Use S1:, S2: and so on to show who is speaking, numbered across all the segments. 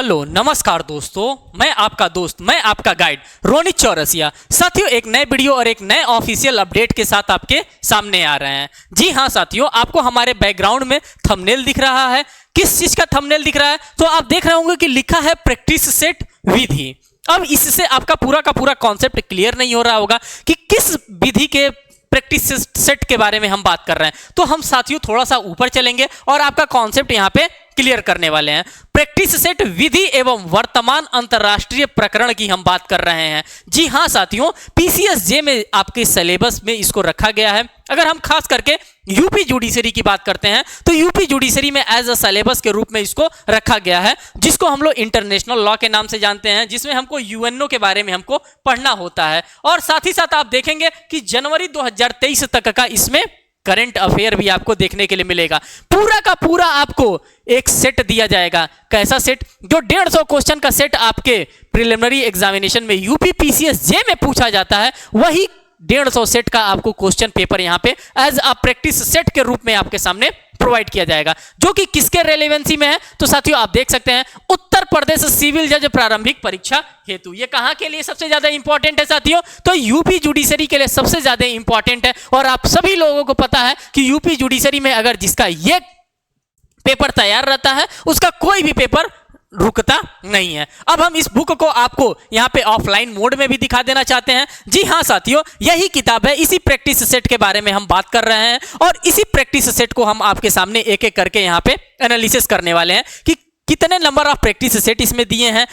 S1: Hello नमस्कार दोस्तों, मैं आपका दोस्त, मैं आपका गाइड रोनित चौरसिया। साथियों, एक नए वीडियो और एक नए ऑफिशियल अपडेट के साथ आपके सामने आ रहे हैं। जी हाँ साथियों, आपको हमारे बैकग्राउंड में थंबनेल दिख रहा है। किस चीज का थंबनेल दिख रहा है? तो आप देख रहे होंगे कि लिखा है प्रैक्टिस सेट विधि। अब इससे आपका पूरा का पूरा कॉन्सेप्ट क्लियर नहीं हो रहा होगा कि किस विधि के प्रैक्टिस सेट के बारे में हम बात कर रहे हैं। तो हम साथियों थोड़ा सा ऊपर चलेंगे और आपका कॉन्सेप्ट यहाँ पे क्लियर करने वाले हैं। प्रैक्टिस सेट विधि एवं वर्तमान अंतरराष्ट्रीय प्रकरण की हम बात कर रहे हैं। जी हाँ साथियों, पीसीएसजे में आपके सिलेबस में इसको रखा गया है। अगर हम खास करके यूपी जुडिशरी की बात करते हैं तो यूपी जुडिशरी में एज अ सिलेबस के रूप में इसको रखा गया है, जिसको हम लोग इंटरनेशनल लॉ के नाम से जानते हैं, जिसमें हमको यूएनओ के बारे में हमको पढ़ना होता है। और साथ ही साथ आप देखेंगे कि जनवरी 2023 तक का इसमें करंट अफेयर भी आपको देखने के लिए मिलेगा। पूरा का पूरा आपको एक सेट दिया जाएगा। कैसा सेट? जो 150 क्वेश्चन का सेट आपके प्रिलिमिनरी एग्जामिनेशन में यूपी पीसीएसजे में पूछा जाता है, वही 150 सेट का आपको क्वेश्चन पेपर यहाँ पे एज अ प्रैक्टिस सेट के रूप में आपके सामने प्रोवाइड किया जाएगा, जो कि किसके रेलेवेंसी में है? तो साथियों आप देख सकते हैं, उत्तर प्रदेश सिविल जज प्रारंभिक परीक्षा हेतु। ये कहां के लिए सबसे ज्यादा इंपॉर्टेंट है साथियों? तो यूपी जुडिशरी के लिए सबसे ज्यादा इंपॉर्टेंट है। और आप सभी लोगों को पता है कि यूपी जुडिशरी में अगर जिसका ये पेपर तैयार रहता है, उसका कोई भी पेपर रुकता नहीं है। अब हम इस बुक को आपको यहाँ पे ऑफलाइन मोड में भी दिखा देना चाहते हैं। जी हाँ साथियों, यही किताब है। इसी प्रैक्टिस सेट के बारे में हम बात कर रहे हैं और इसी प्रैक्टिस सेट को हम आपके सामने एक एक करके यहाँ पे एनालिसिस करने वाले हैं कि कितने नंबर ऑफ प्रैक्टिस सेट इसमें दिए हैं,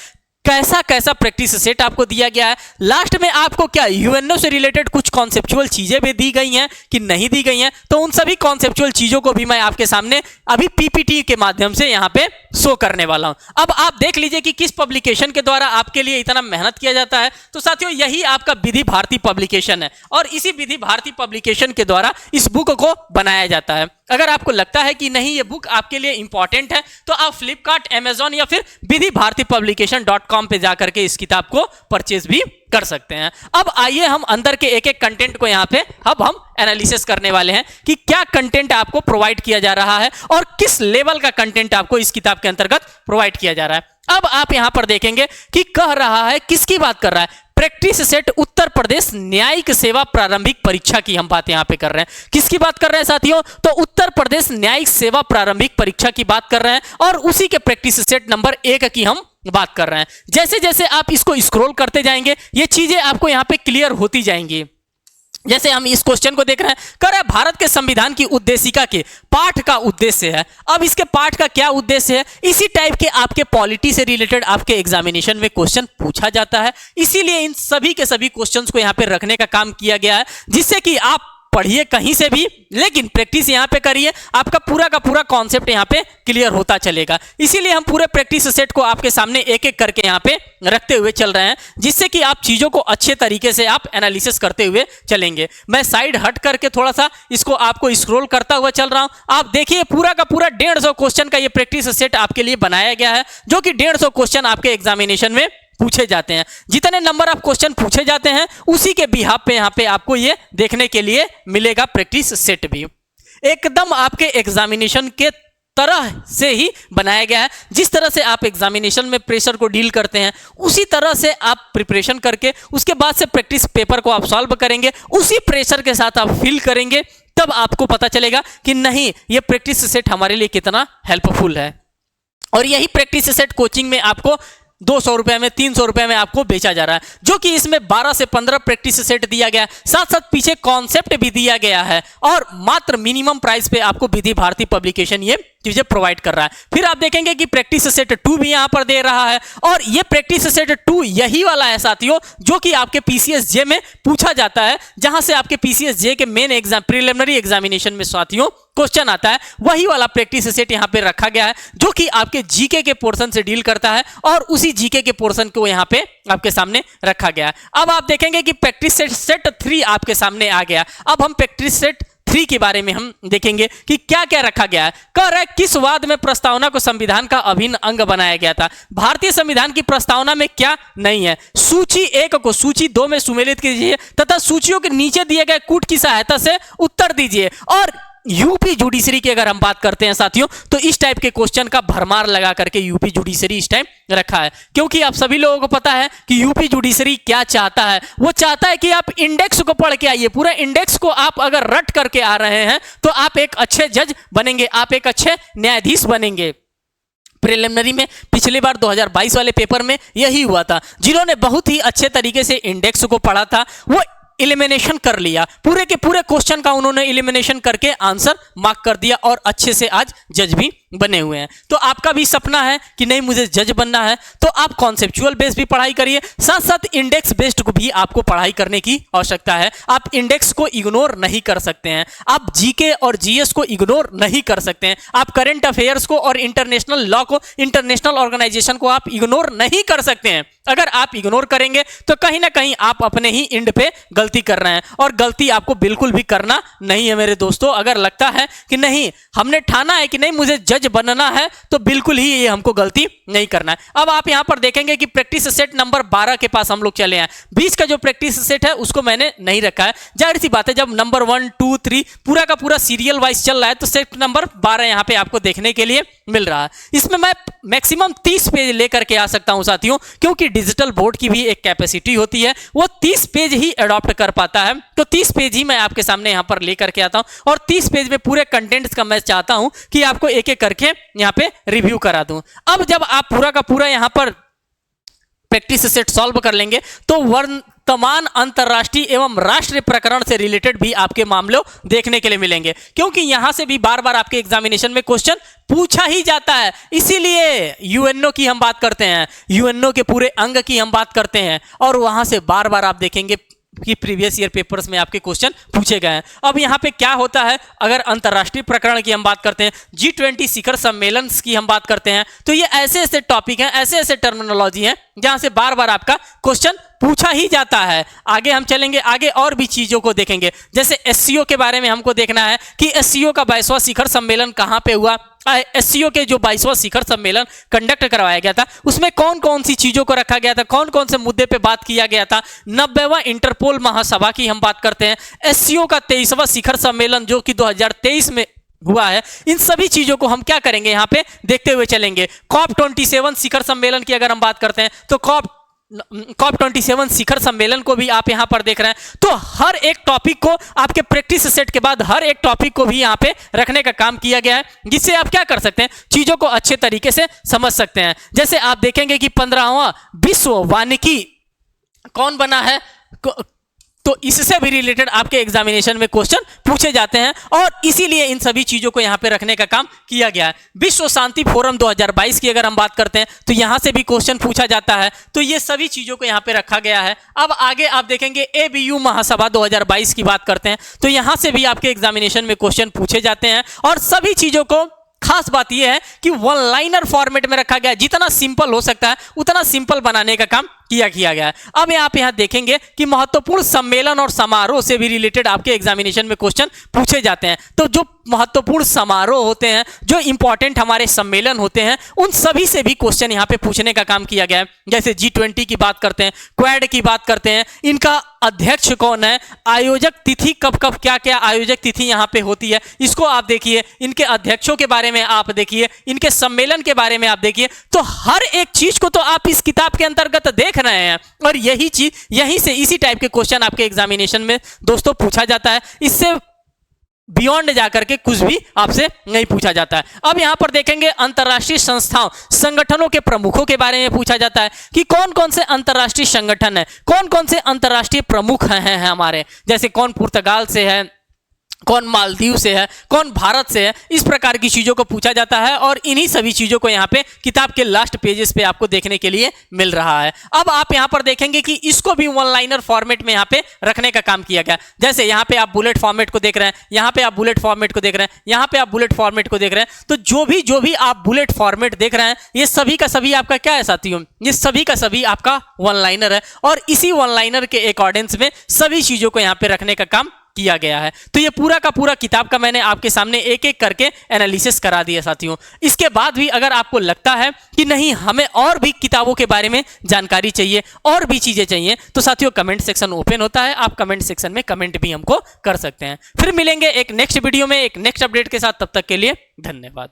S1: कैसा कैसा प्रैक्टिस सेट आपको दिया गया है। लास्ट में आपको क्या यूएनओ से रिलेटेड कुछ कॉन्सेप्चुअल चीजें भी दी गई हैं कि नहीं दी गई हैं, तो उन सभी कॉन्सेप्चुअल चीजों को भी मैं आपके सामने अभी पीपीटी के माध्यम से यहाँ पे शो करने वाला हूं। अब आप देख लीजिए कि किस पब्लिकेशन के द्वारा आपके लिए इतना मेहनत किया जाता है। तो साथियों यही आपका विधि भारती पब्लिकेशन है और इसी विधि भारती पब्लिकेशन के द्वारा इस बुक को बनाया जाता है। अगर आपको लगता है कि नहीं ये बुक आपके लिए इंपॉर्टेंट है, तो आप फ्लिपकार्ट, अमेजॉन या फिर विधि भारती publication.com पे जाकर के इस किताब को परचेज भी कर सकते हैं। अब आइए हम अंदर के एक एक कंटेंट को यहाँ पे अब हम एनालिसिस करने वाले हैं कि क्या कंटेंट आपको प्रोवाइड किया जा रहा है और किस लेवल का कंटेंट आपको इस किताब के अंतर्गत प्रोवाइड किया जा रहा है। अब आप यहां पर देखेंगे कि कह रहा है, किसकी बात कर रहा है? प्रैक्टिस सेट उत्तर प्रदेश न्यायिक सेवा प्रारंभिक परीक्षा की हम बात यहां पे कर रहे हैं। किसकी बात कर रहे हैं साथियों? तो उत्तर प्रदेश न्यायिक सेवा प्रारंभिक परीक्षा की बात कर रहे हैं और उसी के प्रैक्टिस सेट नंबर 1 की हम बात कर रहे हैं। जैसे जैसे आप इसको स्क्रॉल करते जाएंगे, ये चीजें आपको यहां पे क्लियर होती जाएंगी। जैसे हम इस क्वेश्चन को देख रहे हैं, कर रहे भारत के संविधान की उद्देशिका के पाठ का उद्देश्य है। अब इसके पाठ का क्या उद्देश्य है? इसी टाइप के आपके पॉलिटी से रिलेटेड आपके एग्जामिनेशन में क्वेश्चन पूछा जाता है, इसीलिए इन सभी के सभी क्वेश्चंस को यहाँ पे रखने का काम किया गया है, जिससे कि आप पढ़िए कहीं से भी, लेकिन प्रैक्टिस यहाँ पे करिए, आपका पूरा का पूरा कॉन्सेप्ट यहाँ पे क्लियर होता चलेगा। इसीलिए हम पूरे प्रैक्टिस सेट को आपके सामने एक एक करके यहाँ पे रखते हुए चल रहे हैं, जिससे कि आप चीजों को अच्छे तरीके से आप एनालिसिस करते हुए चलेंगे। मैं साइड हट करके थोड़ा सा इसको आपको स्क्रॉल करता हुआ चल रहा हूं। आप देखिए पूरा का पूरा 150 क्वेश्चन का ये प्रैक्टिस सेट आपके लिए बनाया गया है, जो कि 150 क्वेश्चन आपके एग्जामिनेशन में पूछे जाते हैं। जितने नंबर ऑफ क्वेश्चन पूछे जाते हैं उसी के बिहाफ पे यहाँ पे आपको ये देखने के लिए मिलेगा प्रैक्टिस सेट भी। एकदम आपके एग्जामिनेशन के तरह से ही बनाया गया है। जिस तरह से आप एग्जामिनेशन में प्रेशर को डील करते हैं, उसी तरह से आप प्रिपरेशन करके उसके बाद से प्रैक्टिस पेपर को आप सॉल्व करेंगे, उसी प्रेशर के साथ आप फील करेंगे, तब आपको पता चलेगा कि नहीं ये प्रैक्टिस सेट हमारे लिए कितना हेल्पफुल है। और यही प्रैक्टिस सेट कोचिंग में आपको 200 रुपए में, 300 रुपए में आपको बेचा जा रहा है, जो कि इसमें 12 से 15 प्रैक्टिस सेट दिया गया है, साथ साथ पीछे कॉन्सेप्ट भी दिया गया है और मात्र मिनिमम प्राइस पे आपको विधि भारती पब्लिकेशन ये चीजें प्रोवाइड कर रहा है। फिर आप देखेंगे कि प्रैक्टिस सेट 2 भी यहां पर दे रहा है और ये प्रैक्टिस सेट 2 यही वाला है साथियों, जो कि आपके पीसीएसजे में पूछा जाता है, जहां से आपके पीसीएसजे के मेन एग्जाम प्रिलिमिनरी एग्जामिनेशन में साथियों क्वेश्चन आता है। वही वाला प्रैक्टिस सेट यहां पे रखा गया है, जो कि आपके जीके के पोर्शन से डील करता है और उसी जीके के पोर्शन को यहां पे आपके सामने रखा गया है। अब आप देखेंगे कि प्रैक्टिस सेट 3 आपके सामने आ गया। अब हम प्रैक्टिस सेट 3 के बारे में हम देखेंगे कि क्या क्या रखा गया है। कह रहा है किस वाद में प्रस्तावना को संविधान का अभिन्न अंग बनाया गया था। भारतीय संविधान की प्रस्तावना में क्या नहीं है? सूची 1 को सूची 2 में सुमेलित कीजिए तथा सूचियों के नीचे दिए गए कूट की सहायता से उत्तर दीजिए। और यूपी जुडिशरी की अगर हम बात करते हैं साथियों, तो इस टाइप के क्वेश्चन का भरमार लगा करके यूपी जुडिशरी इस टाइम रखा है, क्योंकि आप सभी लोगों को पता है कि यूपी जुडिशरी क्या चाहता है। वो चाहता है कि आप इंडेक्स को पढ़ के आइए, पूरा इंडेक्स को आप अगर रट करके आ रहे हैं तो आप एक अच्छे जज बनेंगे, आप एक अच्छे न्यायाधीश बनेंगे। प्रिलिमिनरी में पिछली बार 2022 वाले पेपर में यही हुआ था। जिन्होंने बहुत ही अच्छे तरीके से इंडेक्स को पढ़ा था वो एलिमिनेशन कर लिया, पूरे के पूरे क्वेश्चन का उन्होंने एलिमिनेशन करके आंसर मार्क कर दिया और अच्छे से आज जज भी बने हुए हैं। तो आपका भी सपना है कि नहीं मुझे जज बनना है, तो आप कॉन्सेप्चुअल बेस भी पढ़ाई करिए, साथ साथ इंडेक्स बेस्ड को भी आपको पढ़ाई करने की आवश्यकता है। आप इंडेक्स को इग्नोर नहीं कर सकते हैं, आप जीके और जीएस को इग्नोर नहीं कर सकते हैं, आप करंट अफेयर्स को और इंटरनेशनल लॉ को, इंटरनेशनल ऑर्गेनाइजेशन को आप इग्नोर नहीं कर सकते हैं। अगर आप इग्नोर करेंगे तो कहीं ना कहीं आप अपने ही एंड पे गलती कर रहे हैं, और गलती आपको बिल्कुल भी करना नहीं है मेरे दोस्तों। अगर लगता है कि नहीं हमने ठाना है कि नहीं मुझे जज बनना है, तो बिल्कुल ही ये हमको गलती नहीं करना है। अब आप यहां पर देखेंगे कि प्रैक्टिस सेट नंबर 12 के पास हम लोग चले हैं। 20 का जो प्रैक्टिस सेट है उसको मैंने नहीं रखा है, जाहिर सी बात है जब नंबर 1 2 3 पूरा का पूरा सीरियल वाइज चल रहा है तो सेट नंबर 12 यहां पे आपको देखने के लिए मिल रहा है। इसमें मैं मैक्सिमम 30 पेज लेकर के आ सकता हूं साथियों, क्योंकि डिजिटल बोर्ड की भी एक कैपेसिटी होती है, वो 30 पेज ही अडॉप्ट कर पाता है। तो 30 पेज ही मैं आपके सामने यहां पर लेकर के आता हूं, और 30 पेज में पूरे कंटेंट्स का मैं चाहता हूं कि आपको एक एक करके यहां पे रिव्यू करा दूं। अब जब आप पूरा का पूरा यहां पर प्रैक्टिस सेट सॉल्व कर लेंगे तो वर्तमान अंतरराष्ट्रीय एवं राष्ट्रीय प्रकरण से रिलेटेड भी आपके मामले देखने के लिए मिलेंगे, क्योंकि यहां से भी बार बार आपके एग्जामिनेशन में क्वेश्चन पूछा ही जाता है। इसीलिए यूएनओ की हम बात करते हैं, यूएनओ के पूरे अंग की हम बात करते हैं, और वहां से बार बार आप देखेंगे कि प्रीवियस ईयर पेपर्स में आपके क्वेश्चन पूछे गए हैं। अब यहाँ पे क्या होता है, अगर अंतरराष्ट्रीय प्रकरण की हम बात करते हैं, G20 शिखर सम्मेलन की हम बात करते हैं, तो ये ऐसे ऐसे टॉपिक हैं, ऐसे ऐसे टर्मिनोलॉजी हैं जहां से बार बार आपका क्वेश्चन पूछा ही जाता है। आगे हम चलेंगे, आगे और भी चीजों को देखेंगे, जैसे एससीओ के बारे में हमको देखना है कि एससीओ का 22वां शिखर सम्मेलन कहां पे हुआ। एससीओ के जो 22वां शिखर सम्मेलन कंडक्ट करवाया गया था उसमें कौन कौन सी चीजों को रखा गया था, कौन कौन से मुद्दे पे बात किया गया था। 90वां इंटरपोल महासभा की हम बात करते हैं, एससीओ का 23वां शिखर सम्मेलन जो कि 2023 में हुआ है। इन सभी चीजों को हम क्या करेंगे यहाँ पे देखते हुए चलेंगे। COP27 शिखर सम्मेलन की अगर हम बात करते हैं तो COP27 शिखर सम्मेलन को भी आप यहां पर देख रहे हैं। तो हर एक टॉपिक को आपके प्रैक्टिस सेट के बाद हर एक टॉपिक को भी यहां पे रखने का काम किया गया है, जिससे आप क्या कर सकते हैं, चीजों को अच्छे तरीके से समझ सकते हैं। जैसे आप देखेंगे कि 15वां विश्व वानिकी कौन बना है, तो इससे भी रिलेटेड आपके एग्जामिनेशन में क्वेश्चन पूछे जाते हैं, और इसीलिए इन सभी चीजों को यहां पे रखने का काम किया गया है। विश्व शांति फोरम 2022 की अगर हम बात करते हैं तो यहां से भी क्वेश्चन पूछा जाता है, तो ये सभी चीजों को यहां पे रखा गया है। अब आगे आप देखेंगे ABU महासभा 2022 की बात करते हैं तो यहां से भी आपके एग्जामिनेशन में क्वेश्चन पूछे जाते हैं, और सभी चीजों को खास बात यह है कि वन लाइनर फॉर्मेट में रखा गया है, जितना सिंपल हो सकता है उतना सिंपल बनाने का काम किया गया है। अब आप यहां देखेंगे कि महत्वपूर्ण सम्मेलन और समारोह से भी रिलेटेड आपके एग्जामिनेशन में क्वेश्चन पूछे जाते हैं। तो जो महत्वपूर्ण समारोह होते हैं, जो इंपॉर्टेंट हमारे सम्मेलन होते हैं, उन सभी से भी क्वेश्चन यहां पे पूछने का काम किया गया है। जैसे G20 की बात करते हैं, क्वाड की बात करते हैं, इनका अध्यक्ष कौन है, आयोजक तिथि कब कब क्या क्या आयोजक तिथि यहां पे होती है, इसको आप देखिए, इनके अध्यक्षों के बारे में आप देखिए, इनके सम्मेलन के बारे में आप देखिए। तो हर एक चीज को तो आप इस किताब के अंतर्गत देख रहे हैं, और यही चीज यहीं से इसी टाइप के क्वेश्चन आपके एग्जामिनेशन में दोस्तों पूछा जाता है। इससे बियॉन्ड जाकर के कुछ भी आपसे नहीं पूछा जाता है। अब यहां पर देखेंगे अंतरराष्ट्रीय संस्थाओं संगठनों के प्रमुखों के बारे में पूछा जाता है कि कौन कौन से अंतरराष्ट्रीय संगठन है, कौन कौन से अंतरराष्ट्रीय प्रमुख हैं हमारे, जैसे कौन पुर्तगाल से है, कौन मालदीव से है, कौन भारत से है, इस प्रकार की चीजों को पूछा जाता है, और इन्हीं सभी चीजों को यहाँ पे किताब के लास्ट पेजेस पे आपको देखने के लिए मिल रहा है। अब आप यहाँ पर देखेंगे कि इसको भी वन लाइनर फॉर्मेट में यहाँ पे रखने का काम किया गया। जैसे यहाँ पे आप बुलेट फॉर्मेट को देख रहे हैं, यहाँ पे आप बुलेट फॉर्मेट को देख रहे हैं, यहाँ पे आप बुलेट फॉर्मेट को देख रहे हैं। तो जो भी आप बुलेट फॉर्मेट देख रहे हैं, ये सभी का सभी आपका क्या है साथियों, ये सभी का सभी आपका वन लाइनर है, और इसी वन लाइनर के अकॉर्डिंग्स में सभी चीजों को यहाँ पे रखने का काम किया गया है। तो ये पूरा का पूरा किताब का मैंने आपके सामने एक एक करके एनालिसिस करा दिया साथियों। इसके बाद भी अगर आपको लगता है कि नहीं हमें और भी किताबों के बारे में जानकारी चाहिए, और भी चीजें चाहिए, तो साथियों कमेंट सेक्शन ओपन होता है, आप कमेंट सेक्शन में कमेंट भी हमको कर सकते हैं। फिर मिलेंगे एक नेक्स्ट वीडियो में एक नेक्स्ट अपडेट के साथ, तब तक के लिए धन्यवाद।